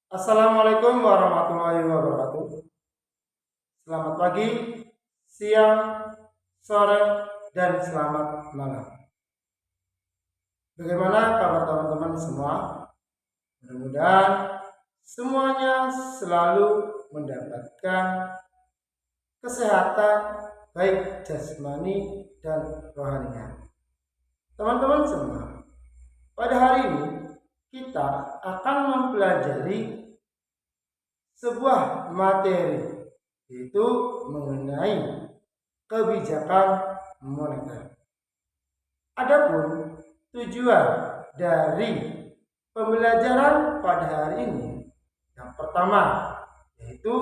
Assalamualaikum warahmatullahi wabarakatuh. Selamat pagi, siang, sore, dan selamat malam. Bagaimana kabar teman-teman semua? Mudah-mudahan semuanya selalu mendapatkan kesehatan baik jasmani dan rohaninya. Teman-teman semua, pada hari ini kita akan mempelajari sebuah materi, yaitu mengenai kebijakan moneter. Adapun tujuan dari pembelajaran pada hari ini, yang pertama yaitu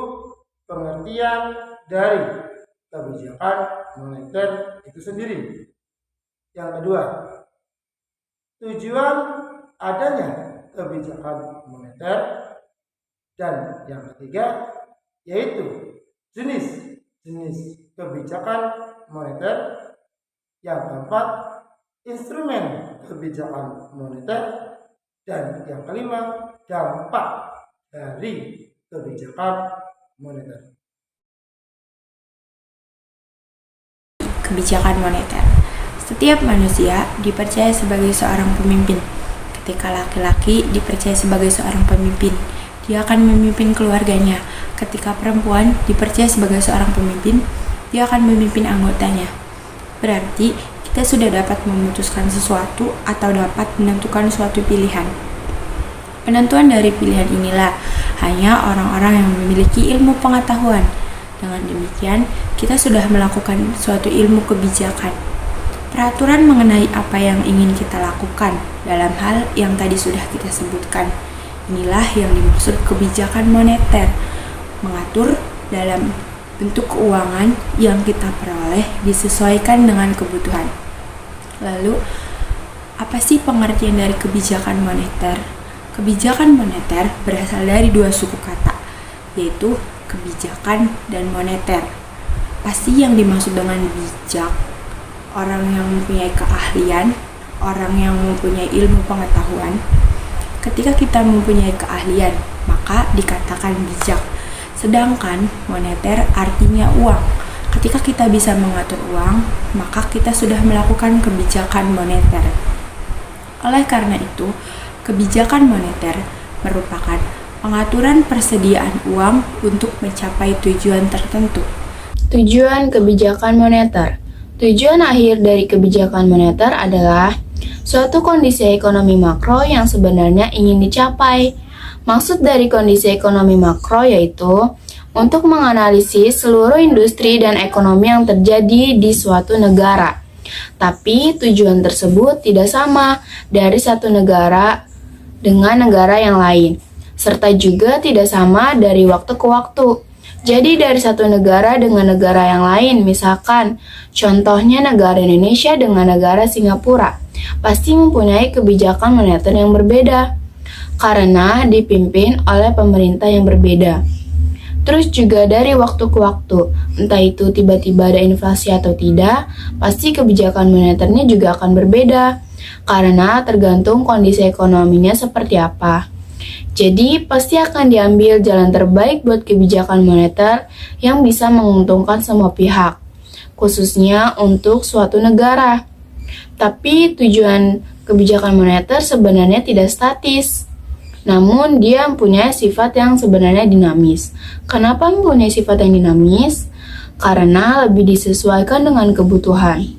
pengertian dari kebijakan moneter itu sendiri. Yang kedua, tujuan adanya kebijakan moneter, dan yang ketiga yaitu jenis-jenis kebijakan moneter. Yang keempat, instrumen kebijakan moneter, dan yang kelima, dampak dari kebijakan moneter. Kebijakan moneter. Setiap manusia dipercaya sebagai seorang pemimpin. Ketika laki-laki dipercaya sebagai seorang pemimpin, dia akan memimpin keluarganya. Ketika perempuan dipercaya sebagai seorang pemimpin, dia akan memimpin anggotanya. Berarti kita sudah dapat memutuskan sesuatu atau dapat menentukan suatu pilihan. Penentuan dari pilihan inilah hanya orang-orang yang memiliki ilmu pengetahuan. Dengan demikian, kita sudah melakukan suatu ilmu kebijakan. Peraturan mengenai apa yang ingin kita lakukan dalam hal yang tadi sudah kita sebutkan. Inilah yang dimaksud kebijakan moneter, mengatur dalam bentuk keuangan yang kita peroleh disesuaikan dengan kebutuhan. Lalu, apa sih pengertian dari kebijakan moneter? Kebijakan moneter berasal dari dua suku kata, yaitu kebijakan dan moneter. Pasti yang dimaksud dengan bijak, orang yang mempunyai keahlian, orang yang mempunyai ilmu pengetahuan. Ketika kita mempunyai keahlian, maka dikatakan bijak. Sedangkan moneter artinya uang. Ketika kita bisa mengatur uang, maka kita sudah melakukan kebijakan moneter. Oleh karena itu, kebijakan moneter merupakan pengaturan persediaan uang untuk mencapai tujuan tertentu. Tujuan kebijakan moneter. Tujuan akhir dari kebijakan moneter adalah suatu kondisi ekonomi makro yang sebenarnya ingin dicapai. Maksud dari kondisi ekonomi makro yaitu untuk menganalisis seluruh industri dan ekonomi yang terjadi di suatu negara. Tapi tujuan tersebut tidak sama dari satu negara dengan negara yang lain, serta juga tidak sama dari waktu ke waktu. Jadi dari satu negara dengan negara yang lain, misalkan contohnya negara Indonesia dengan negara Singapura, pasti mempunyai kebijakan moneter yang berbeda karena dipimpin oleh pemerintah yang berbeda. Terus juga dari waktu ke waktu, entah itu tiba-tiba ada inflasi atau tidak, pasti kebijakan moneternya juga akan berbeda karena tergantung kondisi ekonominya seperti apa. Jadi, pasti akan diambil jalan terbaik buat kebijakan moneter yang bisa menguntungkan semua pihak, khususnya untuk suatu negara. Tapi tujuan kebijakan moneter sebenarnya tidak statis, namun dia mempunyai sifat yang sebenarnya dinamis. Kenapa mempunyai sifat yang dinamis? Karena lebih disesuaikan dengan kebutuhan.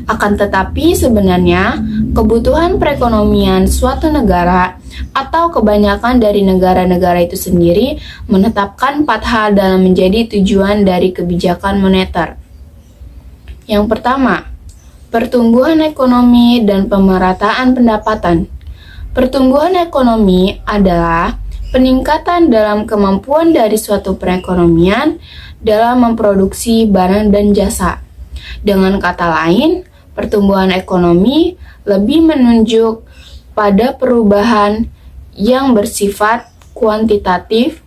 Akan tetapi sebenarnya kebutuhan perekonomian suatu negara atau kebanyakan dari negara-negara itu sendiri menetapkan 4 hal dalam menjadi tujuan dari kebijakan moneter. Yang pertama, pertumbuhan ekonomi dan pemerataan pendapatan. Pertumbuhan ekonomi adalah peningkatan dalam kemampuan dari suatu perekonomian dalam memproduksi barang dan jasa. Dengan kata lain, pertumbuhan ekonomi lebih menunjuk pada perubahan yang bersifat kuantitatif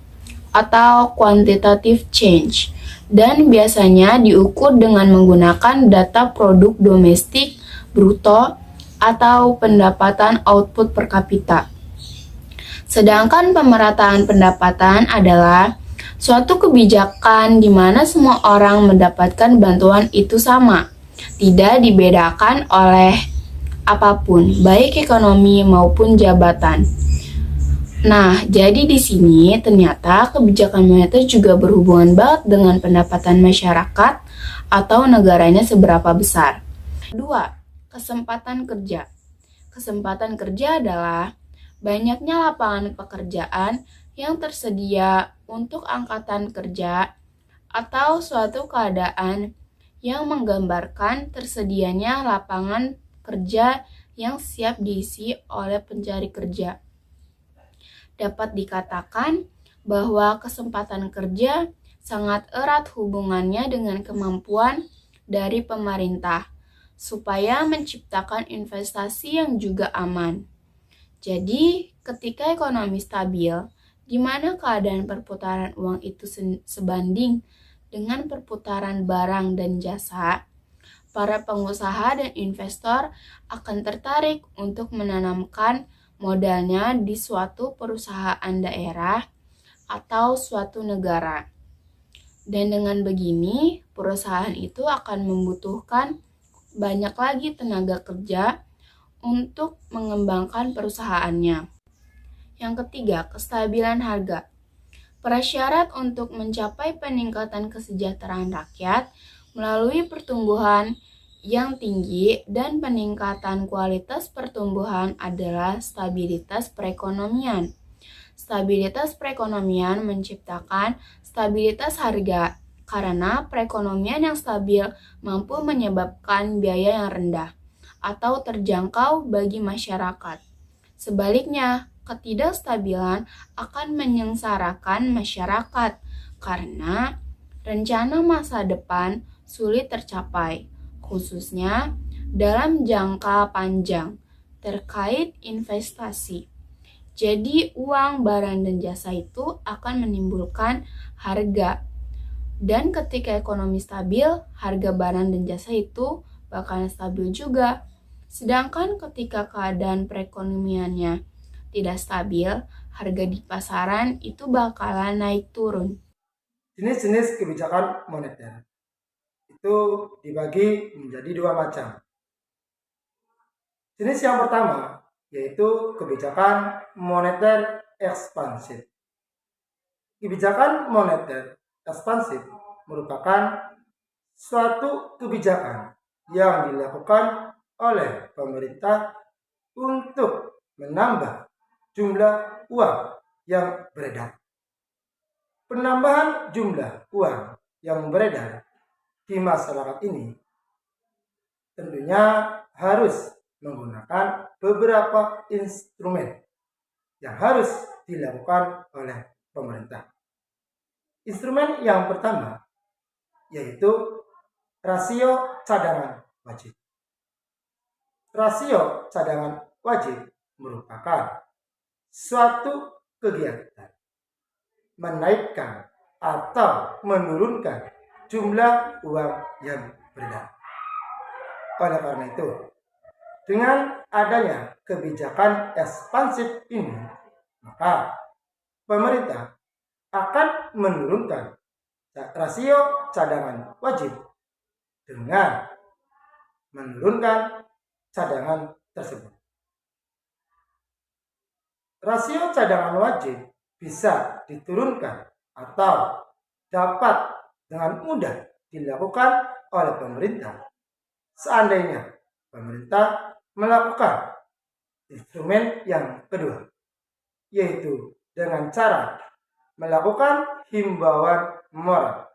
atau quantitative change dan biasanya diukur dengan menggunakan data produk domestik bruto atau pendapatan output per kapita. Sedangkan pemerataan pendapatan adalah suatu kebijakan di mana semua orang mendapatkan bantuan itu sama, tidak dibedakan oleh apapun, baik ekonomi maupun jabatan. Nah, jadi di sini ternyata kebijakan moneter juga berhubungan banget dengan pendapatan masyarakat atau negaranya seberapa besar. Kedua, kesempatan kerja. Kesempatan kerja adalah banyaknya lapangan pekerjaan yang tersedia untuk angkatan kerja atau suatu keadaan yang menggambarkan tersedianya lapangan kerja yang siap diisi oleh pencari kerja. Dapat dikatakan bahwa kesempatan kerja sangat erat hubungannya dengan kemampuan dari pemerintah supaya menciptakan investasi yang juga aman. Jadi, ketika ekonomi stabil, di mana keadaan perputaran uang itu sebanding dengan perputaran barang dan jasa, para pengusaha dan investor akan tertarik untuk menanamkan modalnya di suatu perusahaan daerah atau suatu negara. Dan dengan begini, perusahaan itu akan membutuhkan banyak lagi tenaga kerja untuk mengembangkan perusahaannya. Yang ketiga, kestabilan harga. Prasyarat untuk mencapai peningkatan kesejahteraan rakyat melalui pertumbuhan yang tinggi dan peningkatan kualitas pertumbuhan adalah stabilitas perekonomian. Stabilitas perekonomian menciptakan stabilitas harga karena perekonomian yang stabil mampu menyebabkan biaya yang rendah atau terjangkau bagi masyarakat. Sebaliknya, ketidakstabilan akan menyengsarakan masyarakat karena rencana masa depan sulit tercapai, khususnya dalam jangka panjang terkait investasi. Jadi uang, barang, dan jasa itu akan menimbulkan harga. Dan ketika ekonomi stabil, harga barang dan jasa itu bakalan stabil juga. Sedangkan ketika keadaan perekonomiannya tidak stabil, harga di pasaran itu bakalan naik turun. Jenis-jenis kebijakan moneter itu dibagi menjadi dua macam. Jenis yang pertama yaitu kebijakan moneter ekspansif. Kebijakan moneter ekspansif merupakan suatu kebijakan yang dilakukan oleh pemerintah untuk menambah jumlah uang yang beredar. Penambahan jumlah uang yang beredar di masyarakat ini tentunya harus menggunakan beberapa instrumen yang harus dilakukan oleh pemerintah. Instrumen yang pertama yaitu rasio cadangan wajib. Rasio cadangan wajib merupakan suatu kegiatan menaikkan atau menurunkan jumlah uang yang beredar. Oleh karena itu, dengan adanya kebijakan ekspansif ini, maka pemerintah akan menurunkan rasio cadangan wajib dengan menurunkan cadangan tersebut. Rasio cadangan wajib bisa diturunkan atau dapat dengan mudah dilakukan oleh pemerintah seandainya pemerintah melakukan instrumen yang kedua, yaitu dengan cara melakukan himbauan moral.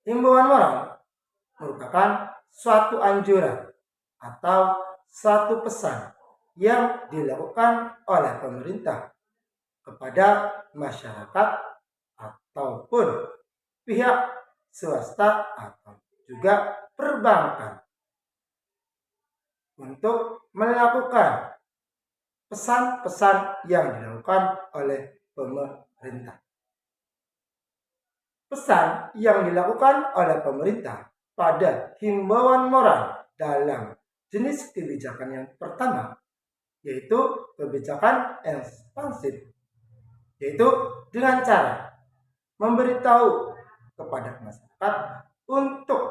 Himbauan moral merupakan suatu anjuran atau suatu pesan yang dilakukan oleh pemerintah kepada masyarakat ataupun pihak swasta atau juga perbankan untuk melakukan pesan-pesan yang dilakukan oleh pemerintah. Pesan yang dilakukan oleh pemerintah pada himbauan moral dalam jenis kebijakan yang pertama yaitu kebijakan ekspansif, yaitu dengan cara memberitahu kepada masyarakat untuk